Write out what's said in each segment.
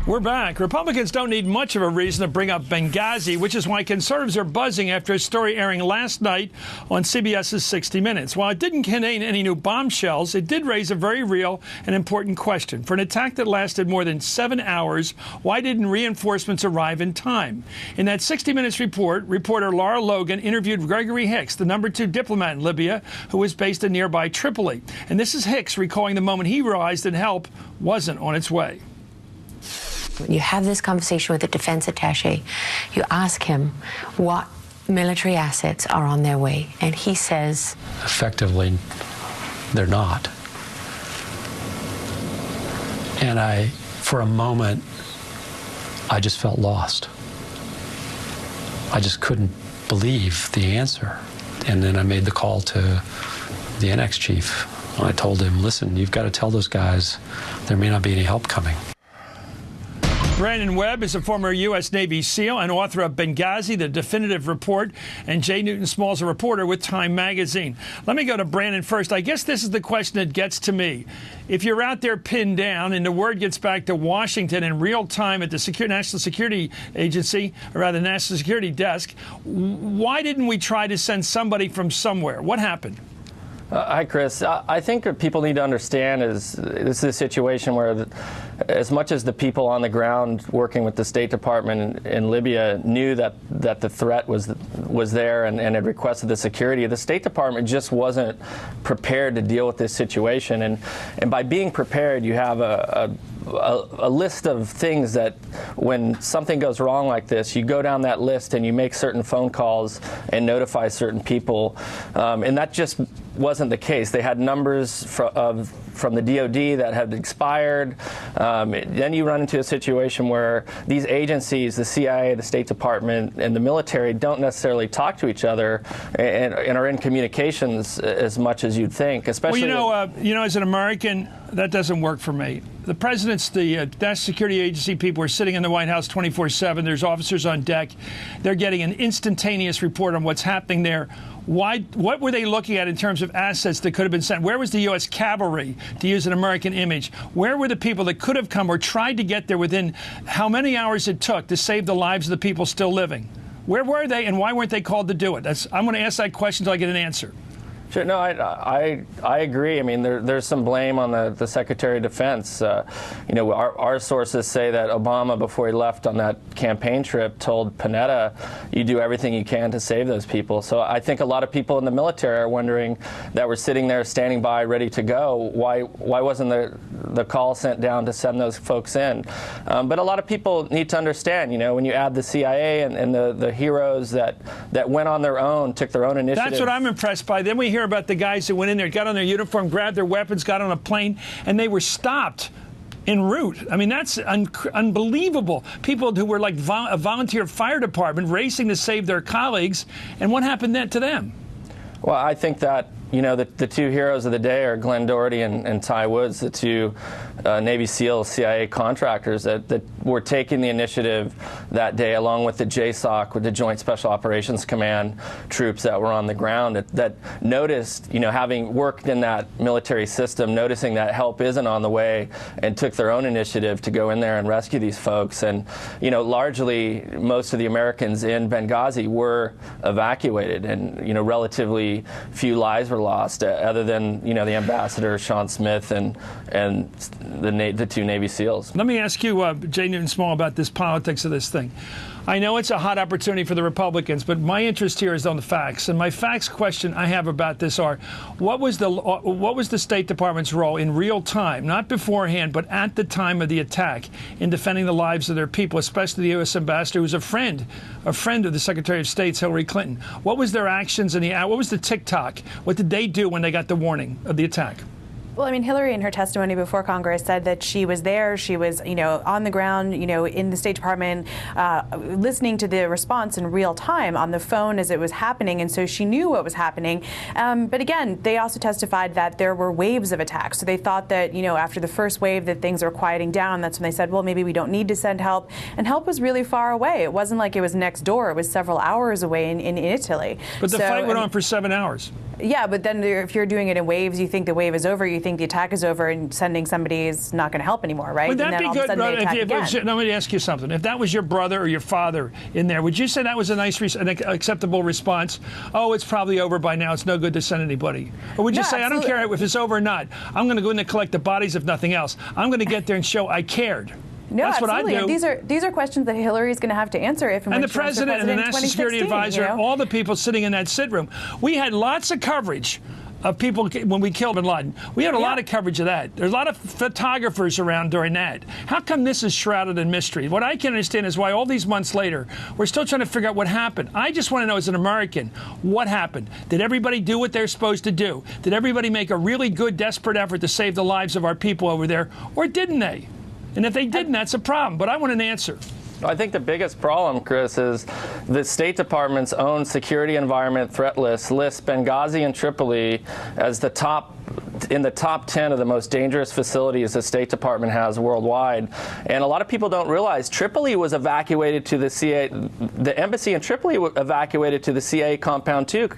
We're back. Republicans don't need much of a reason to bring up Benghazi, which is why conservatives are buzzing after a story airing last night on CBS's 60 Minutes. While it didn't contain any new bombshells, it did raise a very real and important question. For an attack that lasted more than 7 hours, why didn't reinforcements arrive in time? In that 60 Minutes report, reporter Laura Logan interviewed Gregory Hicks, the #2 diplomat in Libya, who was based in nearby Tripoli. And this is Hicks recalling the moment he realized that help wasn't on its way. You have this conversation with the defense attaché. You ask him what military assets are on their way, and he says, effectively, they're not. And for a moment, I just felt lost. I just couldn't believe the answer. And then I made the call to the NX chief. I told him, listen, you've got to tell those guys there may not be any help coming. Brandon Webb is a former U.S. Navy SEAL and author of Benghazi, The Definitive Report, and Jay Newton Small is a reporter with Time Magazine. Let me go to Brandon first. I guess this is the question that gets to me. If you're out there pinned down and the word gets back to Washington in real time at the National Security Agency, or rather National Security Desk, why didn't we try to send somebody from somewhere? What happened? Hi, Chris. I think what people need to understand is this is a situation where as much as the people on the ground working with the State Department in Libya knew that the threat was there and had requested the security, the State Department just wasn't prepared to deal with this situation. And by being prepared, you have a list of things that when something goes wrong like this, you go down that list and you make certain phone calls and notify certain people. And that just wasn't the case. They had numbers from the DOD that had expired. Then you run into a situation where these agencies, the CIA, the State Department, and the military don't necessarily talk to each other and are in communications as much as you'd think. Especially, well, as an American, that doesn't work for me. The president's, the National Security Agency people are sitting in the White House 24/7. There's officers on deck. They're getting an instantaneous report on what's happening there. What were they looking at in terms of assets that could have been sent? Where was the U.S. cavalry, to use an American image? Where were the people that could have come or tried to get there within how many hours it took to save the lives of the people still living? Where were they, and why weren't they called to do it? I'm going to ask that question until I get an answer. Sure. No, I agree. I mean, there's some blame on the Secretary of Defense. Our sources say that Obama, before he left on that campaign trip, told Panetta, "You do everything you can to save those people." So I think a lot of people in the military are wondering that we're sitting there, standing by, ready to go. Why wasn't the call sent down to send those folks in? But a lot of people need to understand. When you add the CIA and the heroes that went on their own, took their own initiative. That's what I'm impressed by. Then we hear about the guys who went in there, got on their uniform, grabbed their weapons, got on a plane, and they were stopped en route. I mean, that's unbelievable. People who were like a volunteer fire department racing to save their colleagues. And what happened then to them? Well, I think that the two heroes of the day are Glenn Doherty and Ty Woods, the two Navy SEAL CIA contractors that were taking the initiative that day, along with the JSOC, with the Joint Special Operations Command troops that were on the ground that noticed, having worked in that military system, noticing that help isn't on the way, and took their own initiative to go in there and rescue these folks. And, largely most of the Americans in Benghazi were evacuated, and, relatively few lives were lost, other than the ambassador Sean Smith and the two Navy SEALs. Let me ask you, Jay Newton Small, about this politics of this thing. I know it's a hot opportunity for the Republicans, but my interest here is on the facts. And my facts question I have about this are: what was the State Department's role in real time, not beforehand, but at the time of the attack, in defending the lives of their people, especially the U.S. ambassador, who's a friend of the Secretary of State's Hillary Clinton? What was their actions in what was the tick-tock? What did they do when they got the warning of the attack? Well, I mean, Hillary in her testimony before Congress said that she was there, she was, on the ground, in the State Department, listening to the response in real time on the phone as it was happening, and so she knew what was happening. But again, they also testified that there were waves of attacks, so they thought that, after the first wave that things were quieting down. That's when they said, well, maybe we don't need to send help, and help was really far away. It wasn't like it was next door, it was several hours away in Italy. But the fight went on for 7 hours. Yeah, but then if you're doing it in waves, you think the wave is over, you think the attack is over, and sending somebody is not going to help anymore, right? Would that and then be all good, of a sudden they attack again. Let me ask you something. If that was your brother or your father in there, would you say that was a nice, an acceptable response? Oh, it's probably over by now. It's no good to send anybody. Or would you say, absolutely. I don't care if it's over or not. I'm going to go in and collect the bodies, if nothing else. I'm going to get there and show I cared. No, That's absolutely. what I do. And these are questions that Hillary's going to have to answer if and when the she runs for president and the National Security Advisor, all the people sitting in that sit room. We had lots of coverage of people when we killed bin Laden. We had a lot of coverage of that. There's a lot of photographers around during that. How come this is shrouded in mystery? What I can't understand is why all these months later, we're still trying to figure out what happened. I just want to know, as an American, what happened? Did everybody do what they're supposed to do? Did everybody make a really good, desperate effort to save the lives of our people over there? Or didn't they? And if they didn't, that's a problem. But I want an answer. I think the biggest problem, Chris, is the State Department's own security environment threat list lists Benghazi and Tripoli as in the top 10 of the most dangerous facilities the State Department has worldwide. And a lot of people don't realize Tripoli was evacuated to the CIA. The embassy in Tripoli evacuated to the CIA compound too,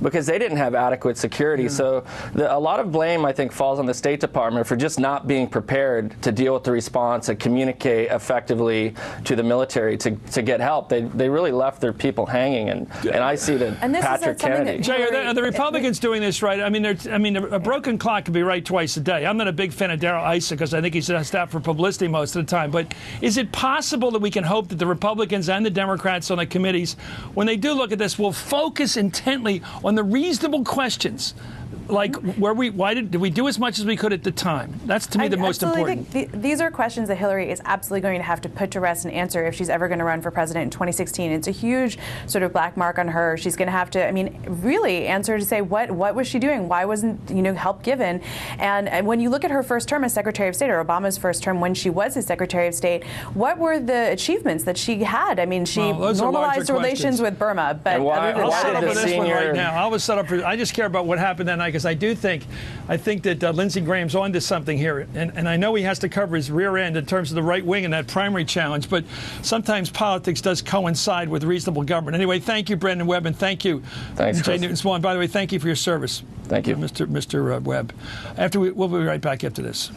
because they didn't have adequate security. So a lot of blame, I think, falls on the State Department for just not being prepared to deal with the response and communicate effectively to the military to get help. They really left their people hanging, and I see that Patrick Kennedy. Jay, are the Republicans doing this right? I mean, a broken clock can be right twice a day. I'm not a big fan of Darrell Issa because I think he's out for publicity most of the time. But is it possible that we can hope that the Republicans and the Democrats on the committees, when they do look at this, will focus intently on the reasonable questions? Like, did we do as much as we could at the time? That's, to me, the most important. Think these are questions that Hillary is absolutely going to have to put to rest and answer if she's ever going to run for president in 2016. It's a huge sort of black mark on her. She's going to have to, really answer to say what was she doing? Why wasn't help given? And when you look at her first term as Secretary of State, or Obama's first term when she was his Secretary of State, what were the achievements that she had? She normalized relations with Burma, but I'll set up for this one right now. I just care about what happened that night. Because I think that Lindsey Graham's onto something here, and I know he has to cover his rear end in terms of the right wing in that primary challenge, but sometimes politics does coincide with reasonable government. Anyway, thank you, Brendan Webb, and thank you, Jay Newton-Swan. By the way, thank you for your service. Thank you, Mr. Webb. We'll be right back after this.